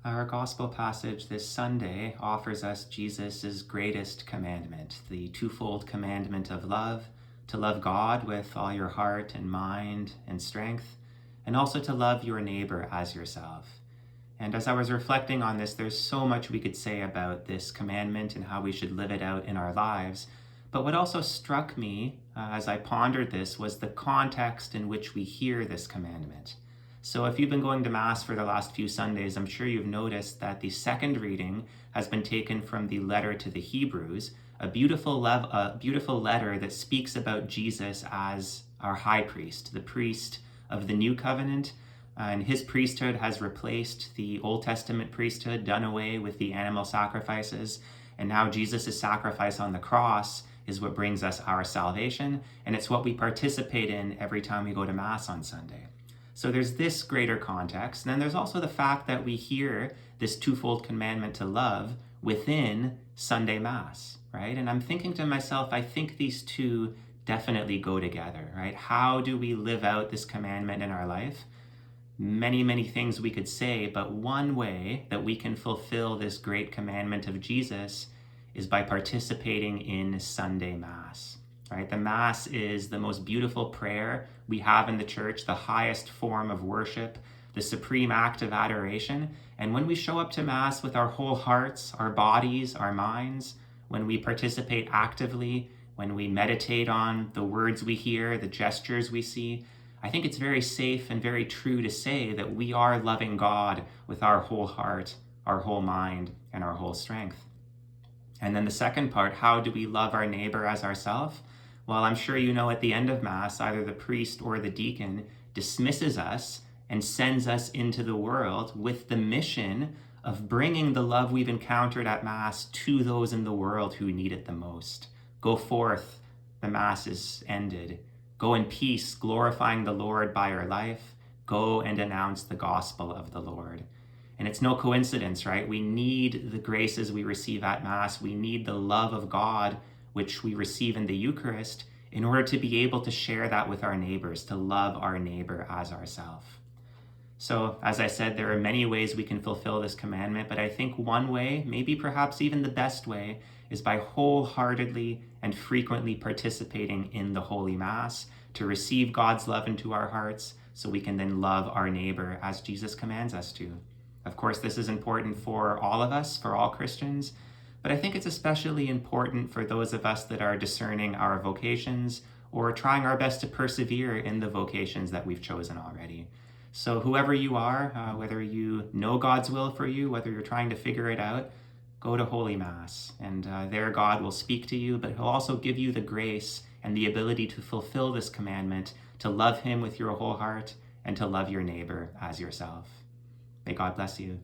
Our gospel passage this Sunday offers us Jesus' greatest commandment, the twofold commandment of love, to love God with all your heart and mind and strength, and also to love your neighbor as yourself. And as I was reflecting on this, there's so much we could say about this commandment and how we should live it out in our lives. But what also struck me as I pondered this was the context in which we hear this commandment. So if you've been going to Mass for the last few Sundays, I'm sure you've noticed that the second reading has been taken from the letter to the Hebrews, a beautiful letter that speaks about Jesus as our high priest, the priest of the new covenant. And his priesthood has replaced the Old Testament priesthood, done away with the animal sacrifices. And now Jesus' sacrifice on the cross is what brings us our salvation. And it's what we participate in every time we go to Mass on Sunday. So there's this greater context. And then there's also the fact that we hear this twofold commandment to love within Sunday Mass, right? And I'm thinking to myself, I think these two definitely go together, right? How do we live out this commandment in our life? Many, many things we could say, but one way that we can fulfill this great commandment of Jesus is by participating in Sunday Mass. Right? The Mass is the most beautiful prayer we have in the church, the highest form of worship, the supreme act of adoration. And when we show up to Mass with our whole hearts, our bodies, our minds, when we participate actively, when we meditate on the words we hear, the gestures we see, I think it's very safe and very true to say that we are loving God with our whole heart, our whole mind, and our whole strength. And then the second part, how do we love our neighbor as ourselves? Well, I'm sure you know at the end of Mass, either the priest or the deacon dismisses us and sends us into the world with the mission of bringing the love we've encountered at Mass to those in the world who need it the most. Go forth, the Mass is ended. Go in peace, glorifying the Lord by your life. Go and announce the gospel of the Lord. And it's no coincidence, right? We need the graces we receive at Mass. We need the love of God which we receive in the Eucharist, in order to be able to share that with our neighbors, to love our neighbor as ourselves. So, as I said, there are many ways we can fulfill this commandment, but I think one way, maybe perhaps even the best way, is by wholeheartedly and frequently participating in the Holy Mass to receive God's love into our hearts so we can then love our neighbor as Jesus commands us to. Of course, this is important for all of us, for all Christians, but I think it's especially important for those of us that are discerning our vocations or trying our best to persevere in the vocations that we've chosen already. So whoever you are, whether you know God's will for you, whether you're trying to figure it out, go to Holy Mass. And there God will speak to you, but he'll also give you the grace and the ability to fulfill this commandment, to love him with your whole heart and to love your neighbor as yourself. May God bless you.